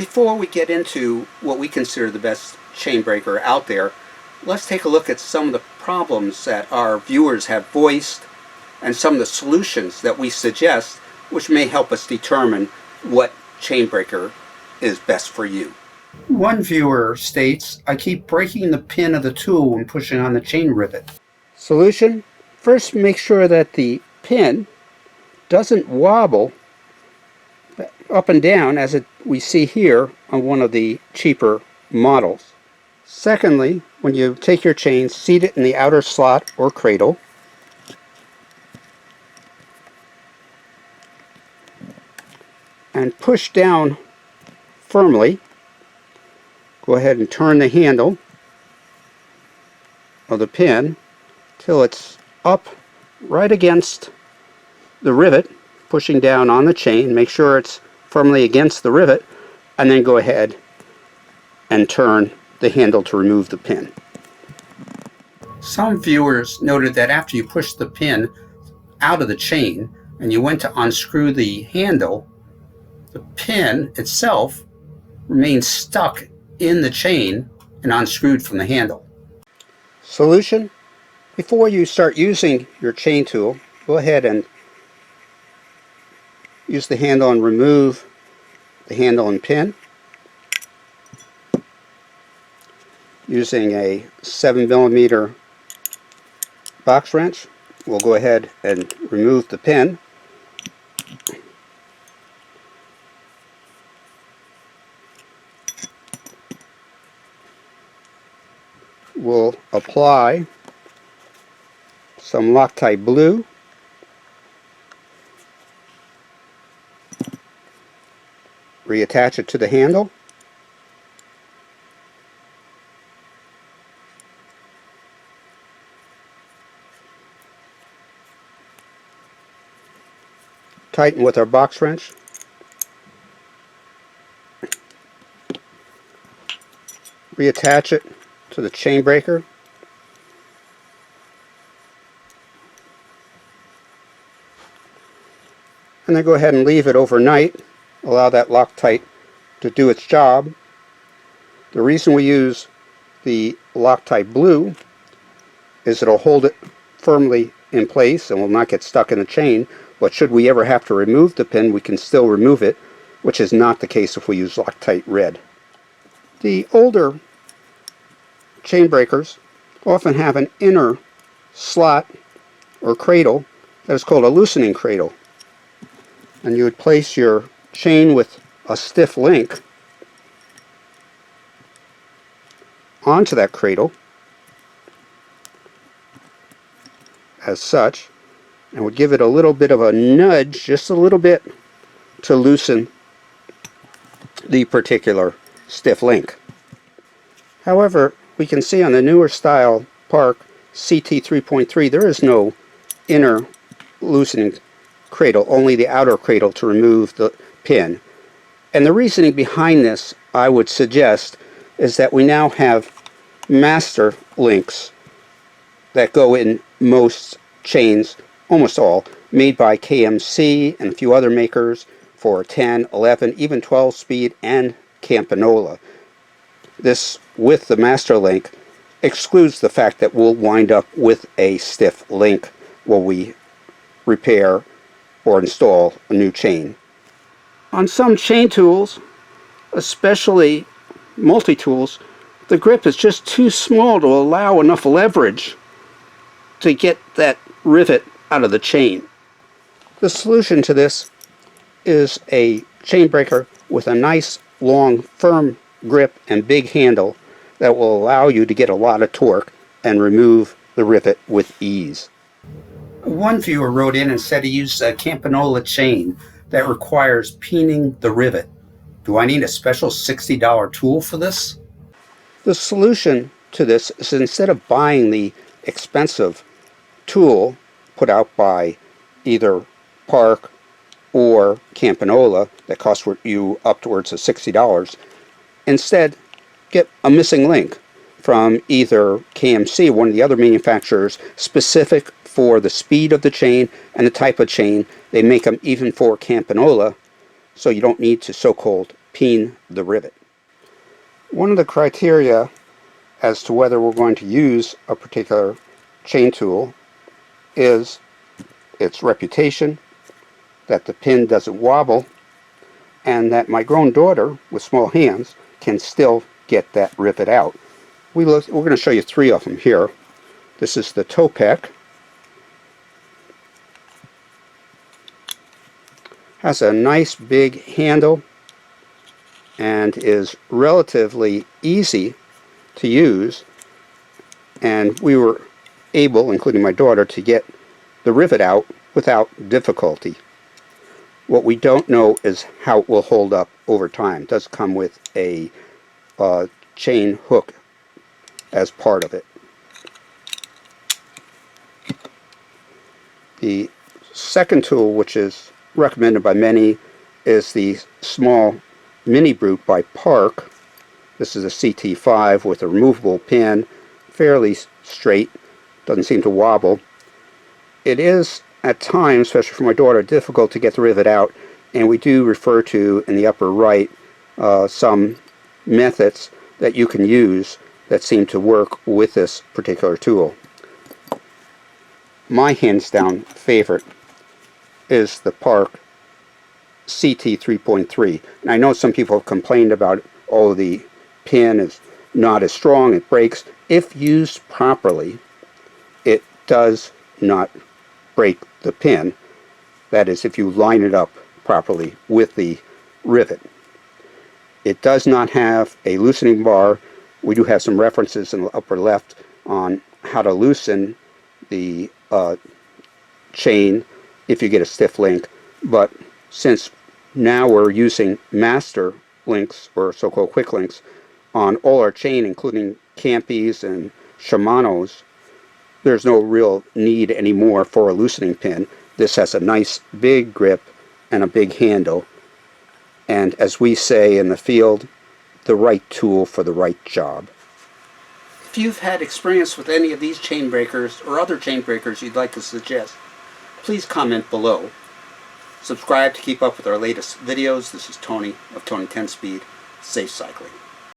Before we get into what we consider the best chain breaker out there, let's take a look at some of the problems that our viewers have voiced and some of the solutions that we suggest, which may help us determine what chain breaker is best for you. One viewer states, I keep breaking the pin of the tool when pushing on the chain rivet. Solution: first make sure that the pin doesn't wobble up and down as we see here on one of the cheaper models. Secondly, when you take your chain, seat it in the outer slot or cradle. And push down firmly. Go ahead and turn the handle of the pin till it's up right against the rivet, pushing down on the chain. Make sure it's firmly against the rivet, and then go ahead and turn the handle to remove the pin. Some viewers noted that after you push the pin out of the chain and you went to unscrew the handle, the pin itself remains stuck in the chain and unscrewed from the handle. Solution: before you start using your chain tool, go ahead and use the handle and remove the handle and pin. Using a 7mm box wrench, we'll go ahead and remove the pin. We'll apply some Loctite Blue. Reattach it to the handle. Tighten with our box wrench. Reattach it to the chain breaker. And then go ahead and leave it overnight. Allow that Loctite to do its job. The reason we use the Loctite Blue is it'll hold it firmly in place and will not get stuck in the chain, but should we ever have to remove the pin, we can still remove it, which is not the case if we use Loctite Red. The older chain breakers often have an inner slot or cradle that is called a loosening cradle, and you would place your chain with a stiff link onto that cradle as such, and would give it a little bit of a nudge, just a little bit, to loosen the particular stiff link. However, we can see on the newer style Park CT 3.3 there is no inner loosening cradle, only the outer cradle to remove the pin. And the reasoning behind this, I would suggest, is that we now have master links that go in most chains, almost all, made by KMC and a few other makers for 10, 11, even 12 speed and Campanola. This, with the master link, excludes the fact that we'll wind up with a stiff link while we repair or install a new chain. On some chain tools, especially multi-tools, the grip is just too small to allow enough leverage to get that rivet out of the chain. The solution to this is a chain breaker with a nice, long, firm grip and big handle that will allow you to get a lot of torque and remove the rivet with ease. One viewer wrote in and said he used a Campanola chain that requires peening the rivet. Do I need a special $60 tool for this? The solution to this is, instead of buying the expensive tool put out by either Park or Campanola that costs you upwards of $60, instead get a missing link from either KMC, one of the other manufacturers, specific for the speed of the chain and the type of chain. They make them even for Campanola, so you don't need to so-called peen the rivet. One of the criteria as to whether we're going to use a particular chain tool is its reputation, that the pin doesn't wobble, and that my grown daughter with small hands can still get that rivet out. We're going to show you 3 of them here. This is the toe peck. Has a nice big handle and is relatively easy to use, and we were able, including my daughter, to get the rivet out without difficulty. What we don't know is how it will hold up over time. It does come with a chain hook as part of it. The second tool, which is recommended by many, is the small mini brute by Park. This is a CT5 with a removable pin, fairly straight, doesn't seem to wobble. It is at times, especially for my daughter, difficult to get the rivet out, and we do refer to in the upper right some methods that you can use that seem to work with this particular tool. My hands down favorite is the Park CT 3.3, and I know some people have complained about, oh, the pin is not as strong, it breaks. If used properly, it does not break the pin. That is, if you line it up properly with the rivet. It does not have a loosening bar. We do have some references in the upper left on how to loosen the chain if you get a stiff link, but since now we're using master links, or so-called quick links, on all our chain, including Campy's and Shimano's, there's no real need anymore for a loosening pin. This has a nice big grip and a big handle, and as we say in the field, the right tool for the right job. If you've had experience with any of these chain breakers or other chain breakers you'd like to suggest, please comment below. Subscribe to keep up with our latest videos. This is Tony of Tony 10 Speed. Safe cycling.